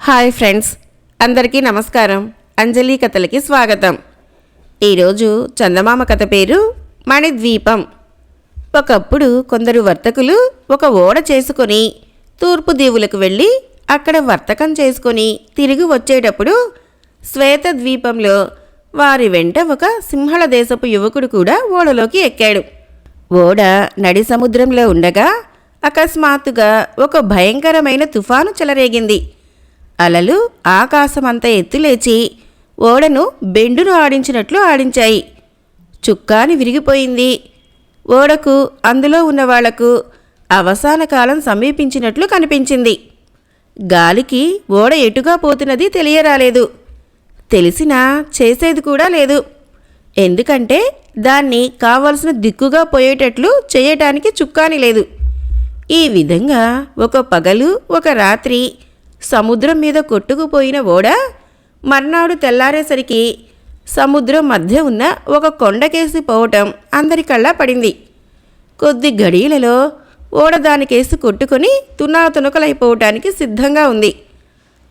Hi friends, అందరికీ నమస్కారం. అంజలి కథలకి స్వాగతం. ఈరోజు చందమామ కథ పేరు మణిద్వీపం. ఒకప్పుడు కొందరు వర్తకులు ఒక ఓడ చేసుకొని తూర్పు దీవులకు వెళ్ళి అక్కడ వర్తకం చేసుకొని తిరిగి వచ్చేటప్పుడు శ్వేత ద్వీపంలో వారి వెంట ఒక సింహళ దేశపు యువకుడు కూడా ఓడలోకి ఎక్కాడు. ఓడ నడి సముద్రంలో ఉండగా అకస్మాత్తుగా ఒక భయంకరమైన తుఫాను చెలరేగింది. అలలు ఆకాశమంత ఎత్తులేచి ఓడను బెండును ఆడించినట్లు ఆడించాయి. చుక్కాని విరిగిపోయింది. ఓడకు అందులో ఉన్న వాళ్లకు అవసాన కాలం సమీపించినట్లు కనిపించింది. గాలికి ఓడ ఎటుగా పోతున్నది తెలియరాలేదు. తెలిసినా చేసేది కూడా లేదు. ఎందుకంటే దాన్ని కావలసిన దిక్కుగా పోయేటట్లు చేయటానికి చుక్కాని లేదు. ఈ విధంగా ఒక పగలు ఒక రాత్రి సముద్రం మీద కొట్టుకుపోయిన ఓడ మర్నాడు తెల్లారేసరికి సముద్రం మధ్య ఉన్న ఒక కొండకేసి పోవటం అందరి కళ్ళ పడింది. కొద్ది గడియలలో ఓడ దానికేసి కొట్టుకొని తునాతునకలైపోవటానికి సిద్ధంగా ఉంది.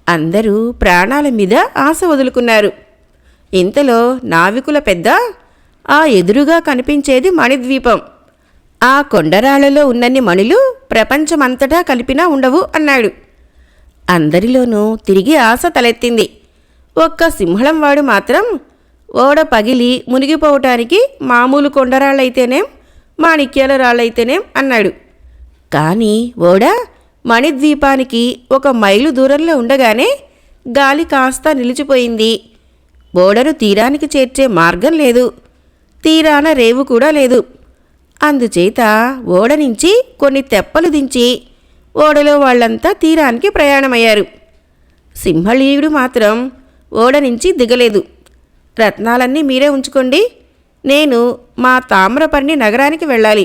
అందరూ ప్రాణాల మీద ఆశ వదులుకున్నారు. ఇంతలో నావికుల పెద్ద ఆ ఎదురుగా కనిపించేది మణిద్వీపం. ఆ కొండరాళ్లలో ఉన్నన్ని మణులు ప్రపంచమంతటా కలిపినా ఉండవు అన్నాడు. అందరిలోనూ తిరిగి ఆశ తలెత్తింది. ఒక్క సింహళం వాడు మాత్రం ఓడ పగిలి మునిగిపోవటానికి మామూలు కొండరాళ్ళైతేనేం మాణిక్యాల రాళ్ళైతేనేం అన్నాడు. కానీ ఓడ మణిద్వీపానికి 1 మైలు దూరంలో ఉండగానే గాలి కాస్త నిలిచిపోయింది. ఓడను తీరానికి చేర్చే మార్గం లేదు. తీరాన రేవు కూడా లేదు. అందుచేత ఓడ నుంచి కొన్ని తెప్పలు దించి ఓడలో వాళ్లంతా తీరానికి ప్రయాణమయ్యారు. సింహళీయుడు మాత్రం ఓడ నుంచి దిగలేదు. రత్నాలన్నీ మీరే ఉంచుకోండి, నేను మా తామ్రపర్ణి నగరానికి వెళ్ళాలి.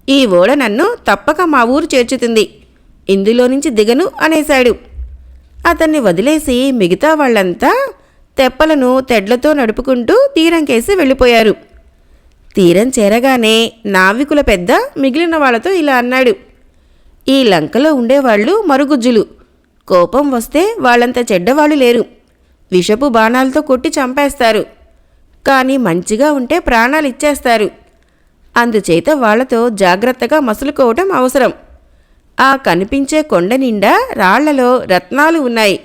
ఈ ఓడ నన్ను తప్పక మా ఊరు చేర్చుతుంది, ఇందులో నుంచి దిగను అనేశాడు. అతన్ని వదిలేసి మిగతా వాళ్లంతా తెప్పలను తెడ్లతో నడుపుకుంటూ తీరంకేసి వెళ్ళిపోయారు. తీరం చేరగానే నావికుల పెద్ద మిగిలిన వాళ్లతో ఇలా అన్నాడు. ఈ లంకలో ఉండేవాళ్లు మరుగుజ్జులు. కోపం వస్తే వాళ్ళంత చెడ్డవాళ్ళు లేరు. విషపు బాణాలతో కొట్టి చంపేస్తారు. కానీ మంచిగా ఉంటే ప్రాణాలిచ్చేస్తారు. అందుచేత వాళ్లతో జాగ్రత్తగా మసులుకోవటం అవసరం. ఆ కనిపించే కొండ నిండా రాళ్లలో రత్నాలు ఉన్నాయి.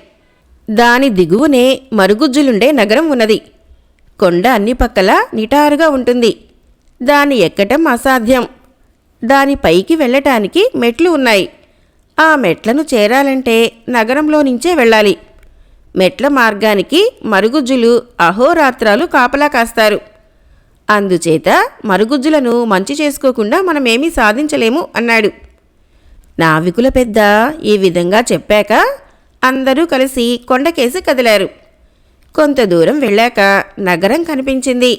దాని దిగువనే మరుగుజ్జులుండే నగరం ఉన్నది. కొండ అన్ని పక్కలా నిటారుగా ఉంటుంది. దాన్ని ఎక్కటం అసాధ్యం. దాని పైకి వెళ్ళటానికి మెట్లు ఉన్నాయి. ఆ మెట్లను చేరాలంటే నగరంలో నుంచే వెళ్ళాలి. మెట్ల మార్గానికి మరుగుజ్జులు అహోరాత్రాలు కాపలా కాస్తారు. అందుచేత మరుగుజ్జులను మంచి చేసుకోకుండా మనమేమీ సాధించలేము అన్నాడు. నావికుల పెద్ద ఈ విధంగా చెప్పాక అందరూ కలిసి కొండకేసి కదిలారు. కొంత దూరం వెళ్ళాక నగరం కనిపించింది.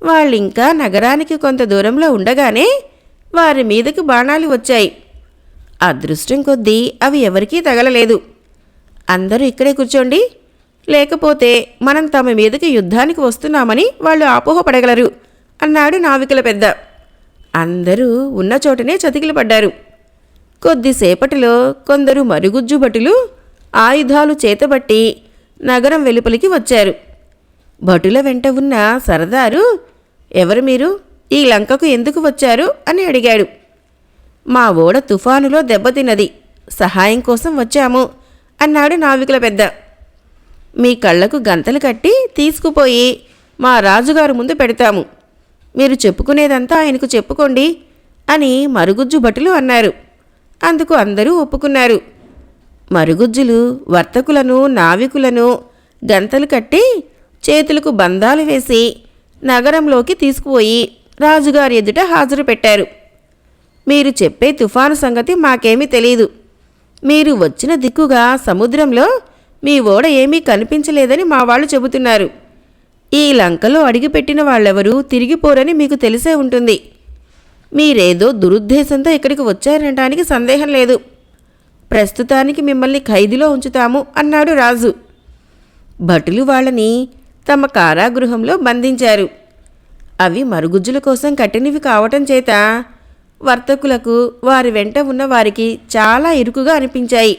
వాళ్ళింకా నగరానికి కొంత దూరంలో ఉండగానే వారి మీదకు బాణాలు వచ్చాయి. అదృష్టం కొద్దీ అవి ఎవరికీ తగలలేదు. అందరూ ఇక్కడే కూర్చోండి, లేకపోతే మనం తమ మీదకి యుద్ధానికి వస్తున్నామని వాళ్ళు అపోహపడగలరు అన్నాడు నావికుల పెద్ద. అందరూ ఉన్న చోటనే చతికిలు పడ్డారు. కొద్దిసేపటిలో కొందరు మరుగుజ్జు భటులు ఆయుధాలు చేతబట్టి నగరం వెలుపలికి వచ్చారు. భటుల వెంట ఉన్న సరదారు, ఎవరు మీరు, ఈ లంకకు ఎందుకు వచ్చారు అని అడిగాడు. మా ఓడ తుఫానులో దెబ్బతిన్నది, సహాయం కోసం వచ్చాము అన్నాడు నావికుల పెద్ద. మీ కళ్లకు గంతలు కట్టి తీసుకుపోయి మా రాజుగారు ముందు పెడతాము. మీరు చెప్పుకునేదంతా ఆయనకు చెప్పుకోండి అని మరుగుజ్జు భటులు అన్నారు. అందుకు అందరూ ఒప్పుకున్నారు. మరుగుజ్జులు వర్తకులను నావికులను గంతలు కట్టి చేతులకు బంధాలు వేసి నగరంలోకి తీసుకుపోయి రాజుగారి ఎదుట హాజరు పెట్టారు. మీరు చెప్పే తుఫాను సంగతి మాకేమీ తెలీదు. మీరు వచ్చిన దిక్కుగా సముద్రంలో మీ ఓడ ఏమీ కనిపించలేదని మా వాళ్ళు చెబుతున్నారు. ఈ లంకలో అడిగిపెట్టిన వాళ్ళెవరూ తిరిగిపోరని మీకు తెలిసే ఉంటుంది. మీరేదో దురుద్దేశంతో ఇక్కడికి వచ్చారనడానికి సందేహం లేదు. ప్రస్తుతానికి మిమ్మల్ని ఖైదులో ఉంచుతాము అన్నాడు రాజు. భటులు వాళ్ళని తమ కారాగృహంలో బంధించారు. అవి మరుగుజ్జుల కోసం కట్టినవి కావటం చేత వర్తకులకు వారి వెంట ఉన్న వారికి చాలా ఇరుకుగా అనిపించాయి.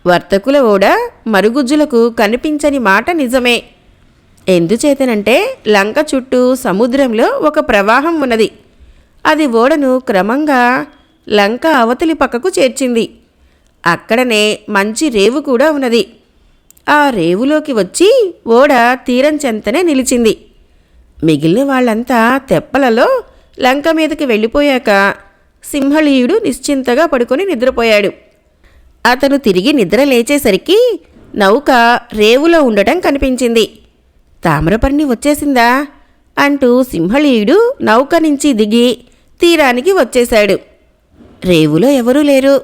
వర్తకుల ఓడ మరుగుజ్జులకు కనిపించని మాట నిజమే. ఎందుచేతనంటే లంక చుట్టూ సముద్రంలో ఒక ప్రవాహం ఉన్నది. అది ఓడను క్రమంగా లంక అవతలి పక్కకు చేర్చింది. అక్కడనే మంచి రేవు కూడా ఉన్నది. ఆ రేవులోకి వచ్చి ఓడ తీరం చెంతనే నిలిచింది. మిగిలిన వాళ్ళంతా తెప్పలలో లంక మీదకి వెళ్ళిపోయాక సింహళీయుడు నిశ్చింతగా పడుకొని నిద్రపోయాడు. అతను తిరిగి నిద్ర లేచేసరికి నౌక రేవులో ఉండటం కనిపించింది. తామ్రపర్ణి వచ్చేసిందా అంటూ సింహళీయుడు నౌక నుంచి దిగి తీరానికి వచ్చేశాడు. రేవులో ఎవరూ లేరు.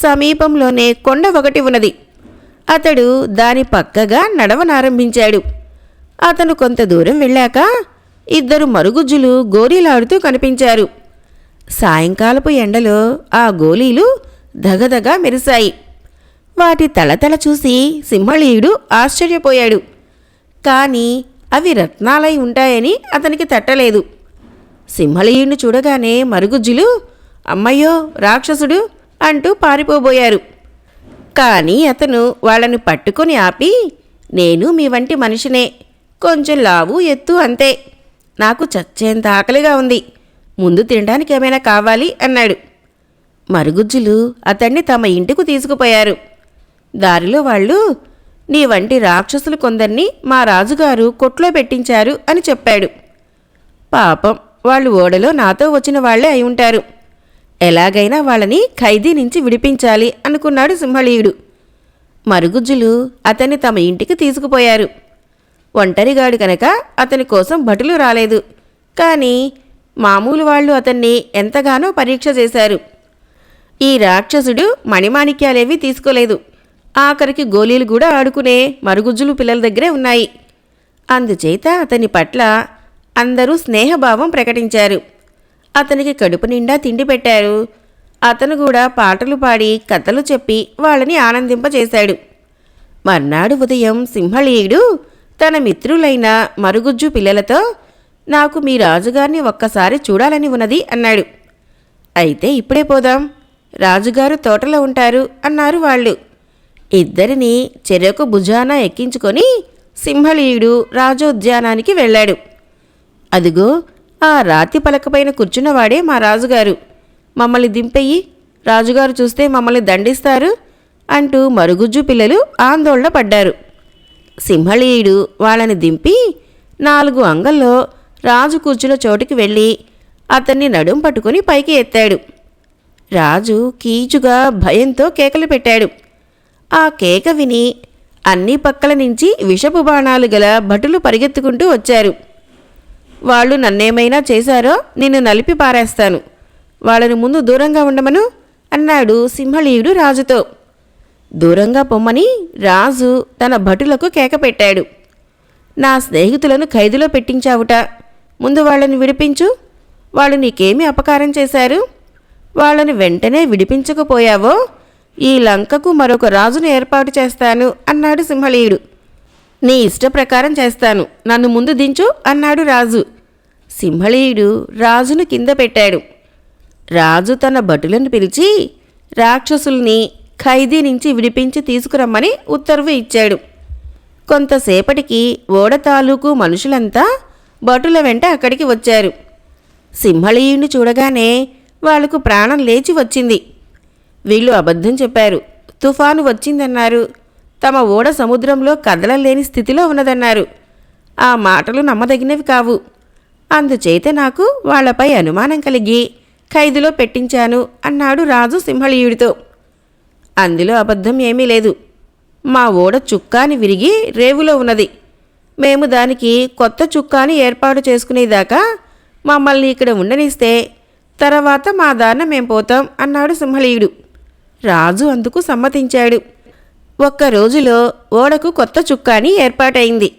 సమీపంలోనే కొండ ఒకటి ఉన్నది. అతడు దాని పక్కగా నడవనారంభించాడు. అతను కొంత దూరం వెళ్ళాక 2 మరుగుజ్జులు గోరీలాడుతూ కనిపించారు. సాయంకాలపు ఎండలో ఆ గోలీలు దగదగా మెరిశాయి. వాటి తళతళ చూసి సింహళీయుడు ఆశ్చర్యపోయాడు. కానీ అవి రత్నాలై ఉంటాయని అతనికి తట్టలేదు. సింహళీయుడిని చూడగానే మరుగుజ్జులు అమ్మయ్యో రాక్షసుడు అంటూ పారిపోబోయారు. కానీ అతను వాళ్ళని పట్టుకొని ఆపి, నేను మీ వంటి మనిషినే, కొంచెం లావు ఎత్తు అంతే. నాకు చచ్చేంత ఆకలిగా ఉంది, ముందు తినడానికి ఏమైనా కావాలి అన్నాడు. మరుగుజ్జులు అతన్ని తమ ఇంటికి తీసుకుపోయారు. దారిలో వాళ్ళు, నీ వంటి రాక్షసులు కొందరిని మా రాజుగారు కొట్లో పెట్టించారు అని చెప్పాడు. పాపం, వాళ్ళు ఓడలో నాతో వచ్చిన వాళ్లే అయి ఉంటారు. ఎలాగైనా వాళ్ళని ఖైదీ నుంచి విడిపించాలి అనుకున్నాడు సింహళీయుడు. మరుగుజ్జులు అతన్ని తమ ఇంటికి తీసుకుపోయారు. ఒంటరిగాడు కనుక అతని కోసం భటులు రాలేదు. కానీ మామూలు వాళ్ళు అతన్ని ఎంతగానో పరీక్ష చేశారు. ఈ రాక్షసుడు మణిమాణిక్యాలేవీ తీసుకోలేదు. ఆఖరికి గోళీలు కూడా ఆడుకునే మరుగుజ్జులు పిల్లల దగ్గరే ఉన్నాయి. అందుచేత అతని పట్ల అందరూ స్నేహభావం ప్రకటించారు. అతనికి కడుపు నిండా తిండి పెట్టారు. అతను కూడా పాటలు పాడి కథలు చెప్పి వాళ్ళని ఆనందింపచేశాడు. మర్నాడు ఉదయం సింహళీయుడు తన మిత్రులైన మరుగుజ్జు పిల్లలతో, నాకు మీ రాజుగారిని ఒక్కసారి చూడాలని ఉన్నది అన్నాడు. అయితే ఇప్పుడే పోదాం, రాజుగారు తోటలో ఉంటారు అన్నారు వాళ్ళు. ఇద్దరిని చెరొక భుజాన ఎక్కించుకొని సింహళీయుడు రాజోద్యానానికి వెళ్ళాడు. అదిగో ఆ రాతి పలకపైన కూర్చున్నవాడే మా రాజుగారు, మమ్మల్ని దింపెయ్యి, రాజుగారు చూస్తే మమ్మల్ని దండిస్తారు అంటూ మరుగుజ్జు పిల్లలు ఆందోళన పడ్డారు. సింహళీయుడు వాళ్ళని దింపి 4 అంగల్లో రాజు కూర్చున్న చోటుకి వెళ్ళి అతన్ని నడుం పట్టుకుని పైకి ఎత్తాడు. రాజు కీచుగా భయంతో కేకలు పెట్టాడు. ఆ కేక విని అన్ని పక్కల నుంచి విషపు బాణాలు గల భటులు పరిగెత్తుకుంటూ వచ్చారు. వాళ్ళు నన్నేమైనా చేశారో నిన్ను నలిపి పారేస్తాను, వాళ్ళని ముందు దూరంగా ఉండమను అన్నాడు సింహళీయుడు రాజుతో. దూరంగా పొమ్మని రాజు తన భటులకు కేక పెట్టాడు. నా స్నేహితులను ఖైదులో పెట్టించావుట, ముందు వాళ్ళని విడిపించు. వాళ్ళు నీకేమీ అపకారం చేశారు? వాళ్ళని వెంటనే విడిపించకపోయావో ఈ లంకకు మరొక రాజును ఏర్పాటు చేస్తాను అన్నాడు సింహళీయుడు. నీ ఇష్టప్రకారం చేస్తాను, నన్ను ముందు దించు అన్నాడు రాజు. సింహళీయుడు రాజును కింద పెట్టాడు. రాజు తన భటులను పిలిచి రాక్షసుల్ని ఖైదీ నుంచి విడిపించి తీసుకురమ్మని ఉత్తర్వు ఇచ్చాడు. కొంతసేపటికి ఓడ తాలూకు మనుషులంతా భటుల వెంట అక్కడికి వచ్చారు. సింహళీయుడిని చూడగానే వాళ్లకు ప్రాణం లేచి వచ్చింది. వీళ్ళు అబద్ధం చెప్పారు, తుఫాను వచ్చిందన్నారు, తమ ఓడ సముద్రంలో కదలలేని స్థితిలో ఉన్నదన్నారు. ఆ మాటలు నమ్మదగినవి కావు. అందుచేత నాకు వాళ్లపై అనుమానం కలిగి ఖైదులో పెట్టించాను అన్నాడు రాజు సింహళీయుడితో. అందులో అబద్ధం ఏమీ లేదు. మా ఓడ చుక్కాని విరిగి రేవులో ఉన్నది. మేము దానికి కొత్త చుక్కాని ఏర్పాటు చేసుకునేదాకా మమ్మల్ని ఇక్కడ ఉండనిస్తే తర్వాత మా దారిన మేం పోతాం అన్నాడు సింహళీయుడు. రాజు అందుకు సమ్మతించాడు. 1 రోజులో ఓడకు కొత్త చుక్కాని ఏర్పాటైంది.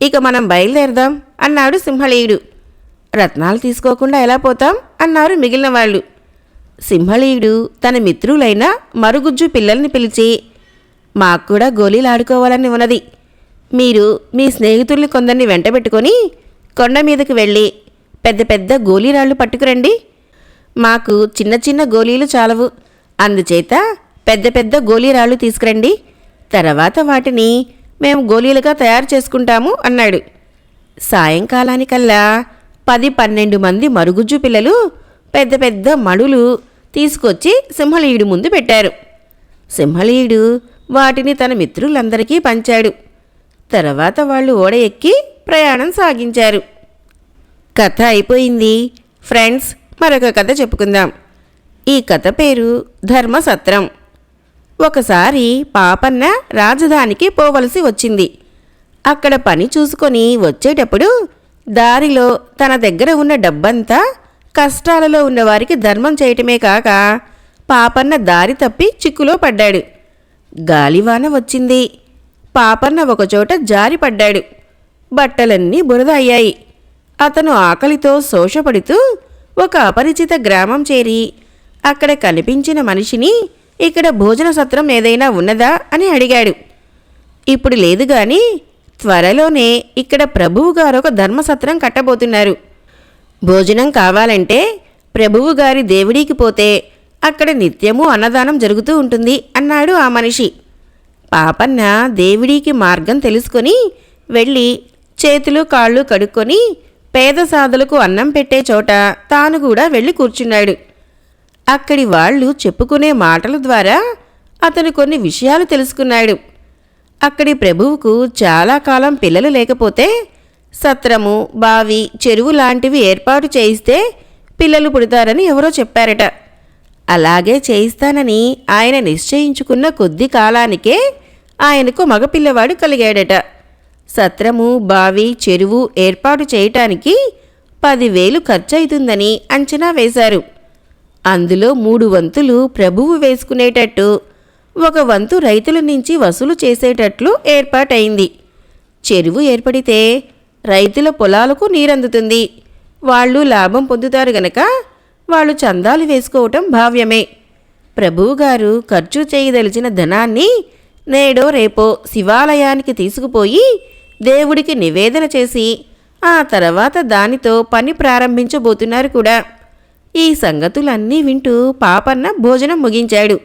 ఇక మనం బయలుదేరదాం అన్నాడు సింహళీయుడు. రత్నాలు తీసుకోకుండా ఎలా పోతాం అన్నారు మిగిలిన వాళ్ళు. సింహళీయుడు తన మిత్రులైన మరుగుజ్జు పిల్లల్ని పిలిచి, మాకు కూడా గోళీలు ఆడుకోవాలని ఉన్నది. మీరు మీ స్నేహితుల్ని కొందరిని వెంటబెట్టుకొని కొండ మీదకి వెళ్ళి పెద్ద పెద్ద గోళీరాళ్ళు పట్టుకురండి. మాకు చిన్న చిన్న గోళీలు చాలవు. అందుచేత పెద్ద పెద్ద గోళీరాళ్ళు తీసుకురండి, తర్వాత వాటిని మేము గోళీలుగా తయారు చేసుకుంటాము అన్నాడు. సాయంకాలానికల్లా 10-12 మంది మరుగుజ్జు పిల్లలు పెద్ద పెద్ద మడులు తీసుకొచ్చి సింహళీయుడి ముందు పెట్టారు. సింహళీయుడు వాటిని తన మిత్రులందరికీ పంచాడు. తర్వాత వాళ్ళు ఓడ ఎక్కి ప్రయాణం సాగించారు. కథ అయిపోయింది. ఫ్రెండ్స్, మరొక కథ చెప్పుకుందాం. ఈ కథ పేరు ధర్మసత్రం. ఒకసారి పాపన్న రాజధానికి పోవలసి వచ్చింది. అక్కడ పని చూసుకొని వచ్చేటప్పుడు దారిలో తన దగ్గర ఉన్న డబ్బంతా కష్టాలలో ఉన్నవారికి ధర్మం చేయటమే కాక పాపన్న దారి తప్పి చిక్కులో పడ్డాడు. గాలివాన వచ్చింది. పాపన్న ఒకచోట జారిపడ్డాడు. బట్టలన్నీ బురద అయ్యాయి. అతను ఆకలితో శోషపడుతూ ఒక అపరిచిత గ్రామం చేరి అక్కడ కనిపించిన మనిషిని, ఇక్కడ భోజన సత్రం ఏదైనా ఉన్నదా అని అడిగాడు. ఇప్పుడు లేదు గాని త్వరలోనే ఇక్కడ ప్రభువుగారు ఒక ధర్మసత్రం కట్టబోతున్నారు. భోజనం కావాలంటే ప్రభువుగారి దేవుడికి పోతే అక్కడ నిత్యము అన్నదానం జరుగుతూ ఉంటుంది అన్నాడు ఆ మనిషి. పాపన్న దేవుడికి మార్గం తెలుసుకొని వెళ్ళి చేతులు కాళ్ళు కడుక్కొని పేద సాధులకు అన్నం పెట్టే చోట తాను కూడా వెళ్ళి కూర్చున్నాడు. అక్కడి వాళ్ళు చెప్పుకునే మాటల ద్వారా అతను కొన్ని విషయాలు తెలుసుకున్నాడు. అక్కడి ప్రభువుకు చాలా కాలం పిల్లలు లేకపోతే సత్రము, బావి, చెరువు లాంటివి ఏర్పాటు చేయిస్తే పిల్లలు పుడతారని ఎవరో చెప్పారట. అలాగే చేయిస్తానని ఆయన నిశ్చయించుకున్న కొద్ది కాలానికే ఆయనకు మగపిల్లవాడు కలిగాడట. సత్రము, బావి, చెరువు ఏర్పాటు చేయటానికి 10,000 ఖర్చయితుందని అంచనా వేశారు. అందులో 3 వంతులు ప్రభువు వేసుకునేటట్టు, 1 వంతు రైతుల నుంచి వసూలు చేసేటట్లు ఏర్పాటైంది. చెరువు ఏర్పడితే రైతుల పొలాలకు నీరందుతుంది. వాళ్ళు లాభం పొందుతారు గనక వాళ్ళు చందాలు వేసుకోవటం భావ్యమే. ప్రభువుగారు ఖర్చు చేయదలిచిన ధనాన్ని నేడో రేపో శివాలయానికి తీసుకుపోయి దేవుడికి నివేదన చేసి ఆ తర్వాత దానితో పని ప్రారంభించబోతున్నారు కూడా. ఈ సంగతులన్నీ వింటూ పాపన్న భోజనం ముగించాడు.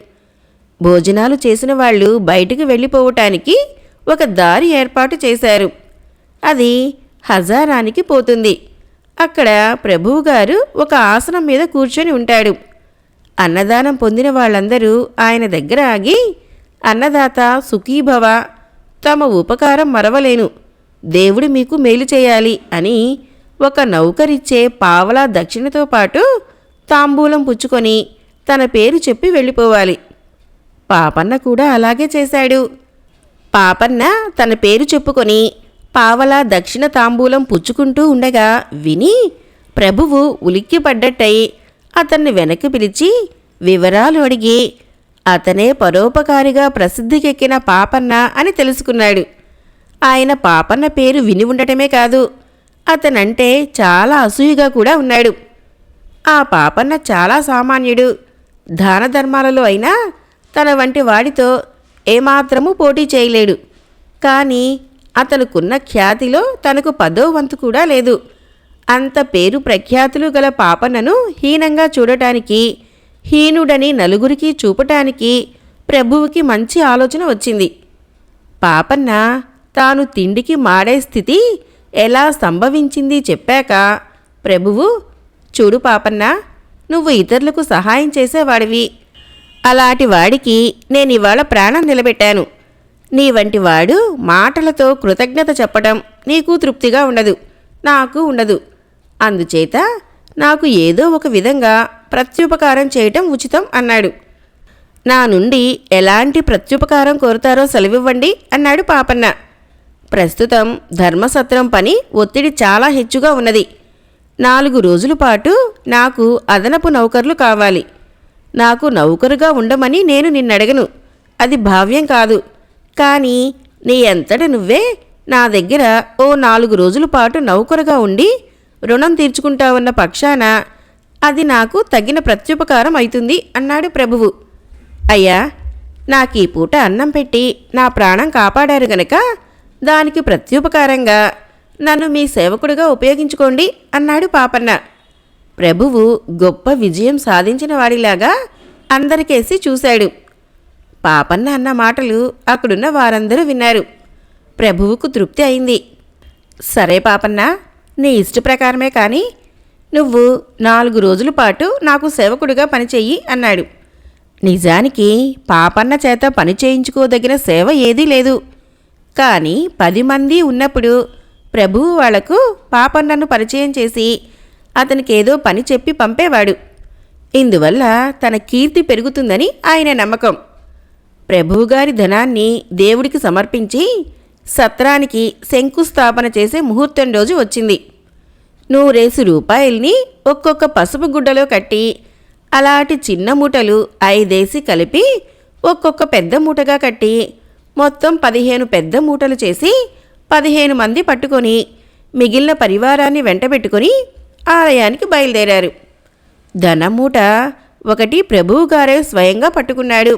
భోజనాలు చేసిన వాళ్ళు బయటికి వెళ్ళిపోవటానికి ఒక దారి ఏర్పాటు చేశారు. అది హజారానికి పోతుంది. అక్కడ ప్రభువుగారు ఒక ఆసనం మీద కూర్చొని ఉంటాడు. అన్నదానం పొందిన వాళ్ళందరూ ఆయన దగ్గర ఆగి, అన్నదాత సుఖీభవ, తమ ఉపకారం మరవలేను, దేవుడు మీకు మేలు చేయాలి అని ఒక నౌకరిచ్చే పావలా దక్షిణతో పాటు తాంబూలం పుచ్చుకొని తన పేరు చెప్పి వెళ్ళిపోవాలి. పాపన్న కూడా అలాగే చేశాడు. పాపన్న తన పేరు చెప్పుకొని పావలా దక్షిణ తాంబూలం పుచ్చుకుంటూ ఉండగా విని ప్రభువు ఉలిక్కిపడ్డట్టయి అతన్ని వెనక్కి పిలిచి వివరాలు అడిగి అతనే పరోపకారిగా ప్రసిద్ధికెక్కిన పాపన్న అని తెలుసుకున్నాడు. ఆయన పాపన్న పేరు విని ఉండటమే కాదు, అతనంటే చాలా అసూయగా కూడా ఉన్నాడు. ఆ పాపన్న చాలా సామాన్యుడు. దాన ధర్మాలలో అయినా తన వంటి వాడితో ఏమాత్రమూ పోటీ చేయలేడు. కానీ అతనుకున్న ఖ్యాతిలో తనకు 10వ వంతు కూడా లేదు. అంత పేరు ప్రఖ్యాతులు గల పాపన్నను హీనంగా చూడటానికి, హీనుడని నలుగురికి చూపటానికి ప్రభువుకి మంచి ఆలోచన వచ్చింది. పాపన్న తాను తిండికి మాడే స్థితి ఎలా సంభవించింది చెప్పాక ప్రభువు, చూడు పాపన్న, నువ్వు ఇతరులకు సహాయం చేసేవాడివి. అలాంటి వాడికి నేనివాళ ప్రాణం నిలబెట్టాను. నీ వంటి వాడు మాటలతో కృతజ్ఞత చెప్పడం నీకు తృప్తిగా ఉండదు, నాకు ఉండదు. అందుచేత నాకు ఏదో ఒక విధంగా ప్రత్యుపకారం చేయటం ఉచితం అన్నాడు. నా నుండి ఎలాంటి ప్రత్యుపకారం కోరుతారో సెలవివ్వండి అన్నాడు పాపన్న. ప్రస్తుతం ధర్మసత్రం పని ఒత్తిడి చాలా హెచ్చుగా ఉన్నది. 4 రోజుల పాటు నాకు అదనపు నౌకర్లు కావాలి. నాకు నౌకరుగా ఉండమని నేను నిన్నడగను, అది భావ్యం కాదు. కానీ నీ అంతట నువ్వే నా దగ్గర ఓ 4 రోజుల పాటు నౌకరుగా ఉండి రుణం తీర్చుకుంటావన్న పక్షాన అది నాకు తగిన ప్రత్యుపకారం అవుతుంది అన్నాడు ప్రభువు. అయ్యా, నాకీ పూట అన్నం పెట్టి నా ప్రాణం కాపాడారు గనక దానికి ప్రత్యుపకారంగా నన్ను మీ సేవకుడిగా ఉపయోగించుకోండి అన్నాడు పాపన్న. ప్రభువు గొప్ప విజయం సాధించిన వాడిలాగా అందరికేసి చూశాడు. పాపన్న అన్న మాటలు అక్కడున్న వారందరూ విన్నారు. ప్రభువుకు తృప్తి అయింది. సరే పాపన్న, నీ ఇష్ట ప్రకారమే కానీ నువ్వు 4 రోజుల పాటు నాకు సేవకుడిగా పనిచెయ్యి అన్నాడు. నిజానికి పాపన్న చేత పని చేయించుకోదగిన సేవ ఏదీ లేదు. కానీ 10 మంది ఉన్నప్పుడు ప్రభువు వాళ్లకు పాపన్నను పరిచయం చేసి అతనికేదో పని చెప్పి పంపేవాడు. ఇందువల్ల తన కీర్తి పెరుగుతుందని ఆయన నమ్మకం. ప్రభువుగారి ధనాన్ని దేవుడికి సమర్పించి సత్రానికి శంకుస్థాపన చేసే ముహూర్తం రోజు వచ్చింది. 100 రూపాయల్ని ఒక్కొక్క పసుపు గుడ్డలో కట్టి అలాంటి చిన్న మూటలు 5 కలిపి ఒక్కొక్క పెద్ద మూటగా కట్టి మొత్తం 15 పెద్ద మూటలు చేసి 15 మంది పట్టుకొని మిగిలిన పరివారాన్ని వెంటబెట్టుకొని ఆలయానికి బయలుదేరారు. ధనమూట ఒకటి ప్రభువుగారే స్వయంగా పట్టుకున్నాడు.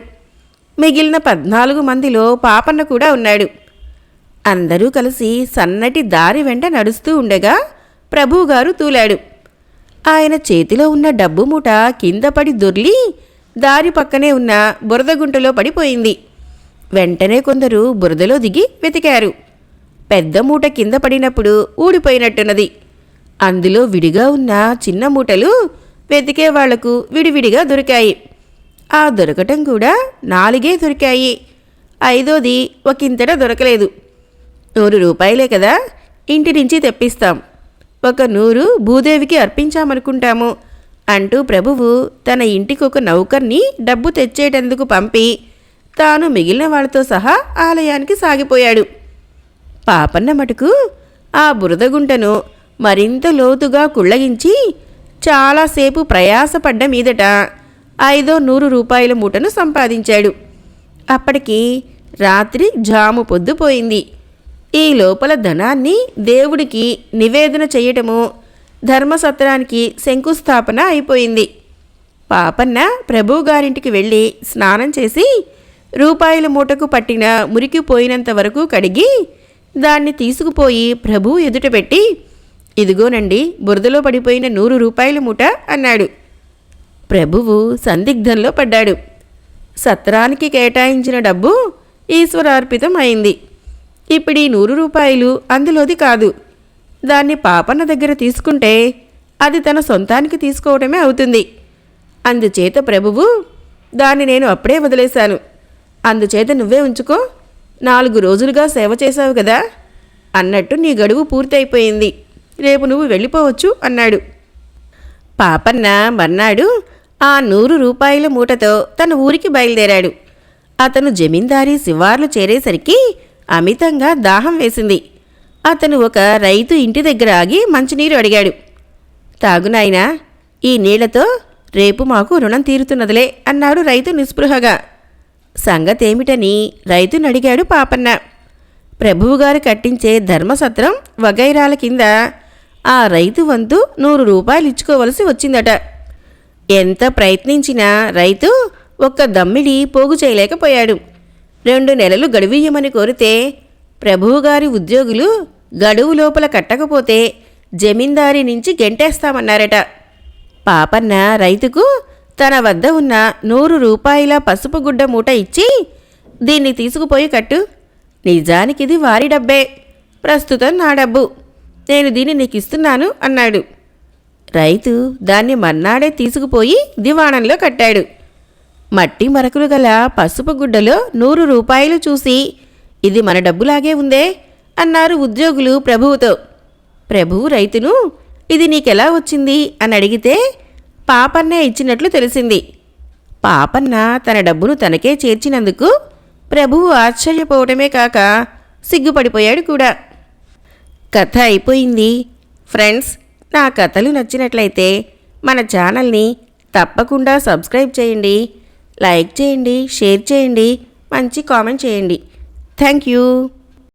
మిగిలిన 14 మందిలో పాపన్న కూడా ఉన్నాడు. అందరూ కలిసి సన్నటి దారి వెంట నడుస్తూ ఉండగా ప్రభువుగారు తూలాడు. ఆయన చేతిలో ఉన్న డబ్బు మూట కింద పడి దొర్లి దారి పక్కనే ఉన్న బురదగుంటలో పడిపోయింది. వెంటనే కొందరు బురదలో దిగి వెతికారు. పెద్ద మూట కింద పడినప్పుడు ఊడిపోయినట్టున్నది. అందులో విడిగా ఉన్న చిన్న మూటలు వెతికే వాళ్లకు విడివిడిగా దొరికాయి. ఆ దొరకటం కూడా 4 దొరికాయి. 5ది ఒకంతట దొరకలేదు. 100 రూపాయలే కదా, ఇంటి నుంచి తెప్పిస్తాం, ఒక 100 భూదేవికి అర్పించామనుకుంటాము అంటూ ప్రభువు తన ఇంటికొక నౌకర్ని డబ్బు తెచ్చేటందుకు పంపి తాను మిగిలిన వాళ్ళతో సహా ఆలయానికి సాగిపోయాడు. పాపన్న మటుకు ఆ బురదగుంటను మరింత లోతుగా కుళ్ళగించి చాలాసేపు ప్రయాసపడ్డ మీదట 500 రూపాయల మూటను సంపాదించాడు. అప్పటికి రాత్రి జాము పొద్దుపోయింది. ఈ లోపల ధనాన్ని దేవుడికి నివేదన చెయ్యటము, ధర్మసత్రానికి శంకుస్థాపన అయిపోయింది. పాపన్న ప్రభువుగారింటికి వెళ్ళి స్నానం చేసి రూపాయల మూటకు పట్టిన మురికిపోయినంత వరకు కడిగి దాన్ని తీసుకుపోయి ప్రభువు ఎదుట పెట్టి, ఇదిగోనండి బురదలో పడిపోయిన 100 రూపాయల మూట అన్నాడు. ప్రభువు సందిగ్ధంలో పడ్డాడు. సత్రానికి కేటాయించిన డబ్బు ఈశ్వరార్పితం అయింది. ఇప్పుడు ఈ 100 రూపాయలు అందులోది కాదు. దాన్ని పాపన్న దగ్గర తీసుకుంటే అది తన సొంతానికి తీసుకోవటమే అవుతుంది. అందుచేత ప్రభువు, దాన్ని నేను అప్పుడే వదిలేశాను, అందుచేత నువ్వే ఉంచుకో, 4 రోజులుగా సేవ చేశావు కదా, అన్నట్టు నీ గడువు పూర్తయిపోయింది, రేపు నువ్వు వెళ్ళిపోవచ్చు అన్నాడు. పాపన్న మర్నాడు ఆ 100 రూపాయల మూటతో తన ఊరికి బయలుదేరాడు. అతను జమీందారీ శివార్లు చేరేసరికి అమితంగా దాహం వేసింది. అతను ఒక రైతు ఇంటి దగ్గర ఆగి మంచినీరు అడిగాడు. తాగునాయనా, ఈ నీళ్లతో రేపు మాకు రుణం తీరుతున్నదిలే అన్నాడు రైతు నిస్పృహగా. సంగతేమిటని రైతుని అడిగాడు పాపన్న. ప్రభువుగారు కట్టించే ధర్మసత్రం వగైరాల కింద ఆ రైతు వంతు 100 రూపాయలు ఇచ్చుకోవలసి వచ్చిందట. ఎంత ప్రయత్నించినా రైతు ఒక్క దమ్మిడి పోగు చేయలేకపోయాడు. 2 నెలలు గడువియ్యమని కోరితే ప్రభువుగారి ఉద్యోగులు గడువు లోపల కట్టకపోతే జమీందారీ నుంచి గెంటేస్తామన్నారట. పాపన్న రైతుకు తన వద్ద ఉన్న 100 రూపాయల పసుపు గుడ్డ మూట ఇచ్చి, దీన్ని తీసుకుపోయి కట్టు, నిజానికిది వారి డబ్బే, ప్రస్తుతం నా డబ్బు, నేను దీన్ని నీకిస్తున్నాను అన్నాడు. రైతు దాన్ని మర్నాడే తీసుకుపోయి దివాణంలో కట్టాడు. మట్టి మరకులు గల పసుపు గుడ్డలో 100 రూపాయలు చూసి, ఇది మన డబ్బులాగే ఉందే అన్నారు ఉద్యోగులు ప్రభువుతో. ప్రభువు రైతును, ఇది నీకెలా వచ్చింది అని అడిగితే పాపన్నే ఇచ్చినట్లు తెలిసింది. పాపన్న తన డబ్బును తనకే చేర్చినందుకు ప్రభువు ఆశ్చర్యపోవటమే కాక సిగ్గుపడిపోయాడు కూడా. కథ అయిపోయింది. ఫ్రెండ్స్, నా కథలు నచ్చినట్లయితే మన ఛానల్ని తప్పకుండా సబ్స్క్రైబ్ చేయండి, లైక్ చేయండి, షేర్ చేయండి, మంచి కామెంట్ చేయండి. Thank you.